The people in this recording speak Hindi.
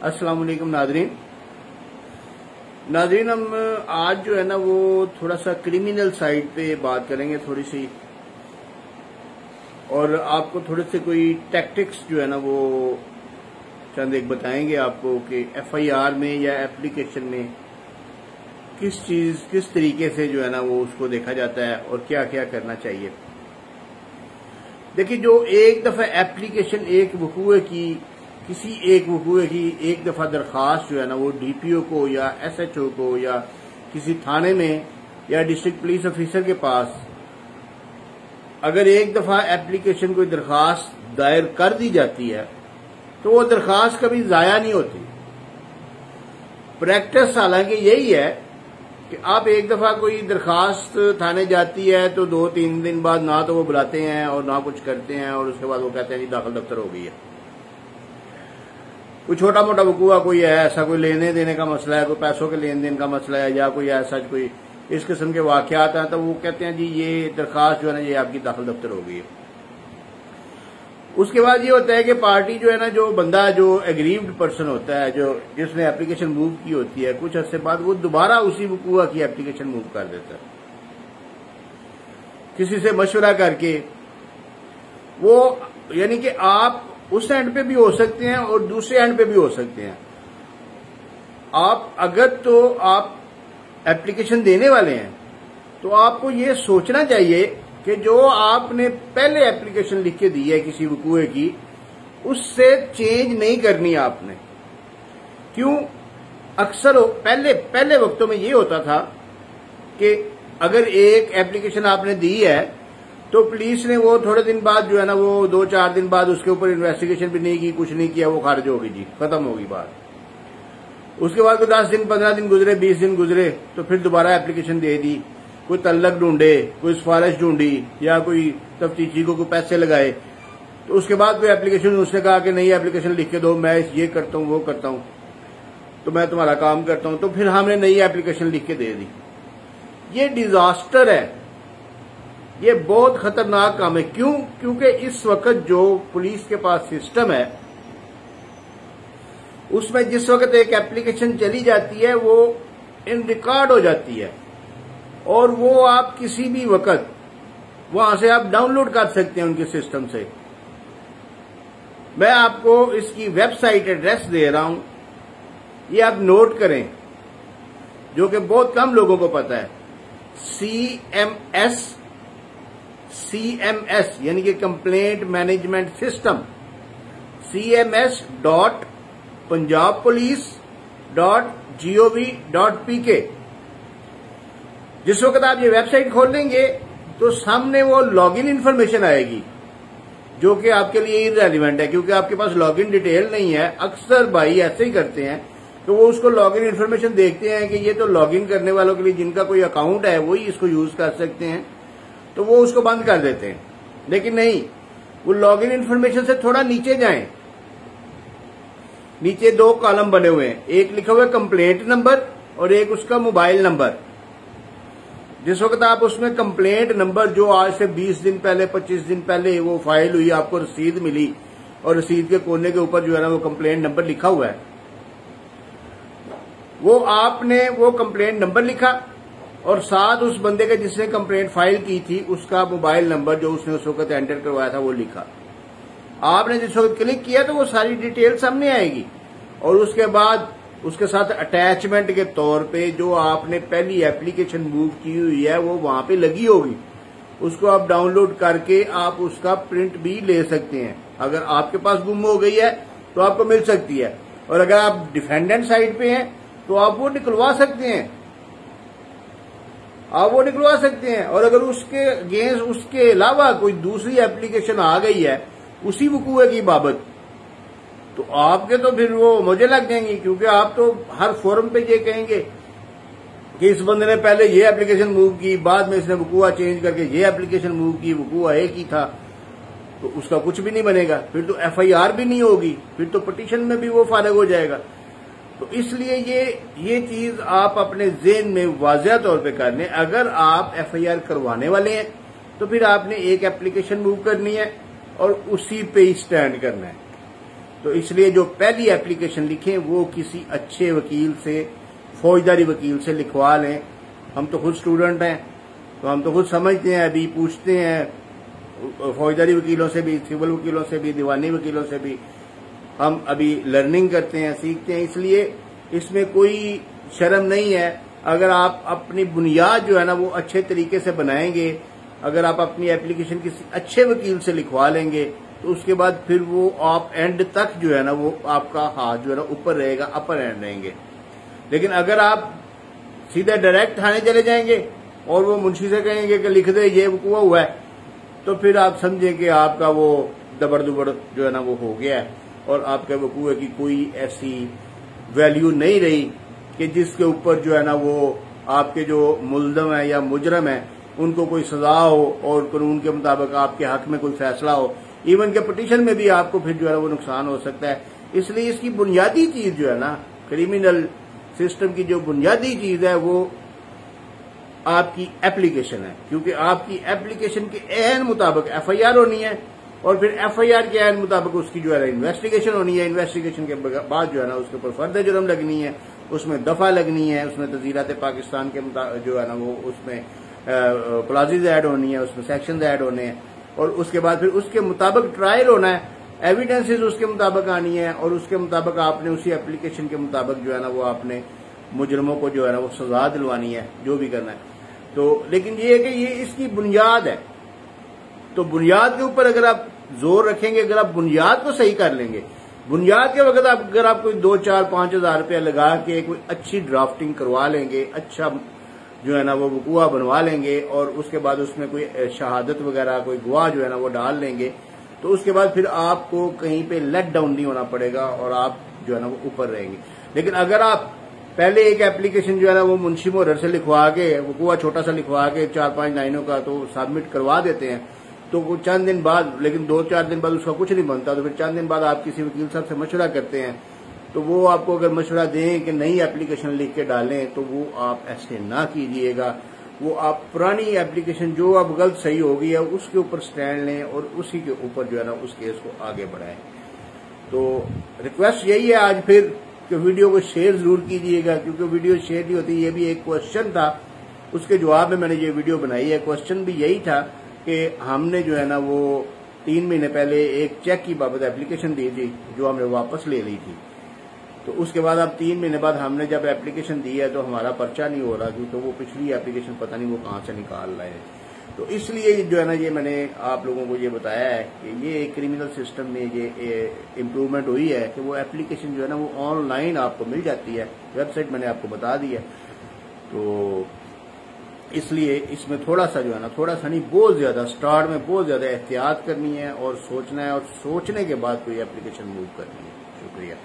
अस्सलाम वालेकुम नाजरीन। हम आज जो है ना वो थोड़ा सा क्रिमिनल साइड पे बात करेंगे थोड़ी सी, और आपको थोड़े से कोई टैक्टिक्स जो है ना वो चंद एक बताएंगे आपको कि एफआईआर में या एप्लीकेशन में किस तरीके से जो है ना वो उसको देखा जाता है और क्या क्या करना चाहिए। देखिए, जो एक दफा एप्लीकेशन किसी एक वकूए की एक दफा दरखास्त जो है ना वो डीपीओ को या एसएचओ को या किसी थाने में या डिस्ट्रिक्ट पुलिस ऑफिसर के पास अगर एक दफा एप्लीकेशन कोई दरखास्त दायर कर दी जाती है तो वो दरखास्त कभी जाया नहीं होती। प्रैक्टिस हालांकि यही है कि आप एक दफा कोई दरखास्त थाने जाती है तो 2-3 दिन बाद ना तो वो बुलाते हैं और ना कुछ करते हैं, और उसके बाद वो कहते हैं जी दाखिल दफ्तर हो गई है। कोई छोटा मोटा वकूआ कोई है, ऐसा कोई लेने देने का मसला है, कोई पैसों के लेन देन का मसला है, या कोई ऐसा कोई इस किस्म के वाकयात हैं, तो वो कहते हैं जी ये दरखास्त जो है ना ये आपकी दाखिल दफ्तर हो गई है। उसके बाद ये होता है कि पार्टी जो है ना, जो बंदा जो एग्रीव्ड पर्सन होता है, जो जिसने एप्लीकेशन मूव की होती है, कुछ अर्से बाद वो दोबारा उसी वकूआ की एप्लीकेशन मूव कर देता है किसी से मशवरा करके। वो यानी कि आप उस एंड पे भी हो सकते हैं और दूसरे एंड पे भी हो सकते हैं। आप अगर तो आप एप्लीकेशन देने वाले हैं तो आपको ये सोचना चाहिए कि जो आपने पहले एप्लीकेशन लिख के दी है किसी वकूए की, उससे चेंज नहीं करनी आपने। क्यों? अक्सर पहले वक्तों में ये होता था कि अगर एक एप्लीकेशन आपने दी है तो पुलिस ने वो थोड़े दिन बाद जो है ना वो 2-4 दिन बाद उसके ऊपर इन्वेस्टिगेशन भी नहीं की, कुछ नहीं किया, वो खारिज होगी जी, खत्म होगी बात। उसके बाद कोई 10 दिन 15 दिन गुजरे, 20 दिन गुजरे तो फिर दोबारा एप्लीकेशन दे दी, कोई तल्लक ढूंढे, कोई सिफारिश ढूंढी, या कोई तफ्तीशी को कोई पैसे लगाए, तो उसके बाद कोई एप्लीकेशन उसने कहा कि नई एप्लीकेशन लिख के दो, मैं ये करता हूं वो करता हूं तो मैं तुम्हारा काम करता हूं, तो फिर हमने नई एप्लीकेशन लिख के दे दी। ये डिजास्टर है, ये बहुत खतरनाक काम है। क्यों? क्योंकि इस वक्त जो पुलिस के पास सिस्टम है उसमें जिस वक्त एक एप्लीकेशन चली जाती है वो इन रिकॉर्ड हो जाती है, और वो आप किसी भी वक्त वहां से आप डाउनलोड कर सकते हैं उनके सिस्टम से। मैं आपको इसकी वेबसाइट एड्रेस दे रहा हूं, ये आप नोट करें, जो कि बहुत कम लोगों को पता है। CMS यानी कि कंप्लेंट मैनेजमेंट सिस्टम, cms.punjabpolice.gov.pk। जिस वक्त आप ये वेबसाइट खोलेंगे तो सामने वो लॉगिन इंफॉर्मेशन आएगी, जो कि आपके लिए इररिलेवेंट है क्योंकि आपके पास लॉगिन डिटेल नहीं है। अक्सर भाई ऐसे ही करते हैं तो वो उसको लॉगिन इंफॉर्मेशन देखते हैं कि ये तो लॉगिन करने वालों के लिए जिनका कोई अकाउंट है वही इसको यूज कर सकते हैं, तो वो उसको बंद कर देते हैं। लेकिन नहीं, वो लॉगिन इंफॉर्मेशन से थोड़ा नीचे जाएं, नीचे 2 कॉलम बने हुए हैं, एक लिखा हुआ है कंप्लेंट नंबर और एक उसका मोबाइल नंबर। जिस वक्त आप उसमें कंप्लेंट नंबर, जो आज से 20 दिन पहले 25 दिन पहले वो फाइल हुई, आपको रसीद मिली और रसीद के कोने के ऊपर जो है ना वो कंप्लेंट नंबर लिखा हुआ है, वो आपने वो कंप्लेंट नंबर लिखा और साथ उस बंदे के जिसने कंप्लेंट फाइल की थी उसका मोबाइल नंबर जो उसने उस वक्त एंटर करवाया था वो लिखा। आपने जिस वक्त क्लिक किया तो वो सारी डिटेल सामने आएगी, और उसके बाद उसके साथ अटैचमेंट के तौर पे जो आपने पहली एप्लीकेशन मूव की हुई है वो वहां पे लगी होगी। उसको आप डाउनलोड करके आप उसका प्रिंट भी ले सकते हैं। अगर आपके पास गुम हो गई है तो आपको मिल सकती है, और अगर आप डिफेंडेंट साइड पे हैं तो आप वो निकलवा सकते हैं, और अगर उसके अगेंस्ट उसके अलावा कोई दूसरी एप्लीकेशन आ गई है उसी वकूए की बाबत, तो आपके तो फिर वो मुझे लग जाएंगी, क्योंकि आप तो हर फोरम पे ये कहेंगे कि इस बंदे ने पहले ये एप्लीकेशन मूव की, बाद में इसने वकूआ चेंज करके ये एप्लीकेशन मूव की, वकूआ एक ही था, तो उसका कुछ भी नहीं बनेगा, फिर तो एफआईआर भी नहीं होगी, फिर तो पिटीशन में भी वो फारिग हो जाएगा। तो इसलिए ये चीज आप अपने ज़हन में वाज़िह तौर पे कर लें। अगर आप एफआईआर करवाने वाले हैं तो फिर आपने एक एप्लीकेशन मूव करनी है और उसी पे ही स्टैंड करना है। तो इसलिए जो पहली एप्लीकेशन लिखें वो किसी अच्छे वकील से, फौजदारी वकील से लिखवा लें। हम तो खुद स्टूडेंट हैं, तो हम तो खुद समझते हैं, अभी पूछते हैं फौजदारी वकीलों से भी, सिविल वकीलों से भी, दीवानी वकीलों से भी। हम अभी लर्निंग करते हैं, सीखते हैं, इसलिए इसमें कोई शर्म नहीं है। अगर आप अपनी बुनियाद जो है ना वो अच्छे तरीके से बनाएंगे, अगर आप अपनी एप्लीकेशन किसी अच्छे वकील से लिखवा लेंगे, तो उसके बाद फिर वो आप एंड तक जो है ना वो आपका हाथ जो है ना ऊपर रहेगा, अपर एंड रहेंगे। लेकिन अगर आप सीधे डायरेक्ट थाने चले जाएंगे और वो मुंशी से कहेंगे कि लिख दे ये वकूआ हुआ है, तो फिर आप समझें कि आपका वो दबड़ दुबड़ जो है ना वो हो गया है और आपके वकूए की कोई ऐसी वैल्यू नहीं रही कि जिसके ऊपर जो है ना वो आपके जो मुल्ज़म है या मुजरम है उनको कोई सजा हो और कानून के मुताबिक आपके हक में कोई फैसला हो। इवन के पिटीशन में भी आपको फिर जो है वो नुकसान हो सकता है। इसलिए इसकी बुनियादी चीज जो है ना, क्रिमिनल सिस्टम की जो बुनियादी चीज है वो आपकी एप्लीकेशन है, क्योंकि आपकी एप्लीकेशन के एन मुताबिक FIR होनी है और फिर FIR के एन मुताबिक उसकी जो है इन्वेस्टिगेशन होनी है। इन्वेस्टिगेशन के बाद जो है ना उसके ऊपर फर्दर जुर्म लगनी है, उसमें दफा लगनी है, उसमें तज़ीरात पाकिस्तान के जो है ना वो उसमें क्लॉजेज ऐड होनी है, उसमें सेक्शंस ऐड होने हैं और उसके बाद फिर उसके मुताबिक ट्रायल होना है, एविडेंसेस उसके मुताबिक आनी है और उसके मुताबिक आपने उसी एप्लीकेशन के मुताबिक जो है ना वो आपने मुजरमों को जो है ना वो सजा दिलवानी है, जो भी करना है। तो लेकिन ये है कि ये इसकी बुनियाद है, तो बुनियाद के ऊपर अगर आप जोर रखेंगे, अगर आप बुनियाद को सही कर लेंगे, बुनियाद के वक्त अगर आप कोई 2, 4, 5 हज़ार रुपया लगा के कोई अच्छी ड्राफ्टिंग करवा लेंगे, अच्छा जो है ना वो वकूआ बनवा लेंगे और उसके बाद उसमें कोई शहादत वगैरह कोई गवाह जो है ना वो डाल लेंगे, तो उसके बाद फिर आपको कहीं पे लेट डाउन नहीं होना पड़ेगा और आप जो है ना वो ऊपर रहेंगे। लेकिन अगर आप पहले एक एप्लीकेशन जो है ना वो मुंशी मोहर से लिखवा के, वकूआ छोटा सा लिखवा के 4-5 लाइनों का तो सबमिट करवा देते हैं, तो वो चंद दिन बाद, लेकिन 2-4 दिन बाद उसका कुछ नहीं बनता, तो फिर चंद दिन बाद आप किसी वकील साहब से मशवरा करते हैं, तो वो आपको अगर मशवरा दें कि नई एप्लीकेशन लिख के डालें, तो वो आप ऐसे ना कीजिएगा। वो आप पुरानी एप्लीकेशन जो अब गलत सही हो गई है उसके ऊपर स्टैंड लें और उसी के ऊपर जो है ना उस केस को आगे बढ़ाएं। तो रिक्वेस्ट यही है आज फिर कि वीडियो को शेयर जरूर कीजिएगा, क्योंकि वीडियो शेयर नहीं होती। ये भी एक क्वेश्चन था, उसके जवाब में मैंने ये वीडियो बनाई है। क्वेश्चन भी यही था कि हमने जो है ना वो 3 महीने पहले एक चेक की बाबत एप्लीकेशन दी थी जो हमने वापस ले ली थी, तो उसके बाद अब 3 महीने बाद हमने जब एप्लीकेशन दी है तो हमारा पर्चा नहीं हो रहा, क्योंकि वो पिछली एप्लीकेशन पता नहीं वो कहाँ से निकाल रहे हैं। तो इसलिए जो है ना ये मैंने आप लोगों को ये बताया है कि ये क्रिमिनल सिस्टम में ये इम्प्रूवमेंट हुई है कि वो एप्लीकेशन जो है ना वो ऑनलाइन आपको मिल जाती है, वेबसाइट मैंने आपको बता दी है। तो इसलिए इसमें थोड़ा सा जो है ना, थोड़ा सा नहीं बहुत ज्यादा, स्टार्ट में बहुत ज्यादा एहतियात करनी है और सोचना है और सोचने के बाद कोई एप्लीकेशन मूव करनी है। शुक्रिया।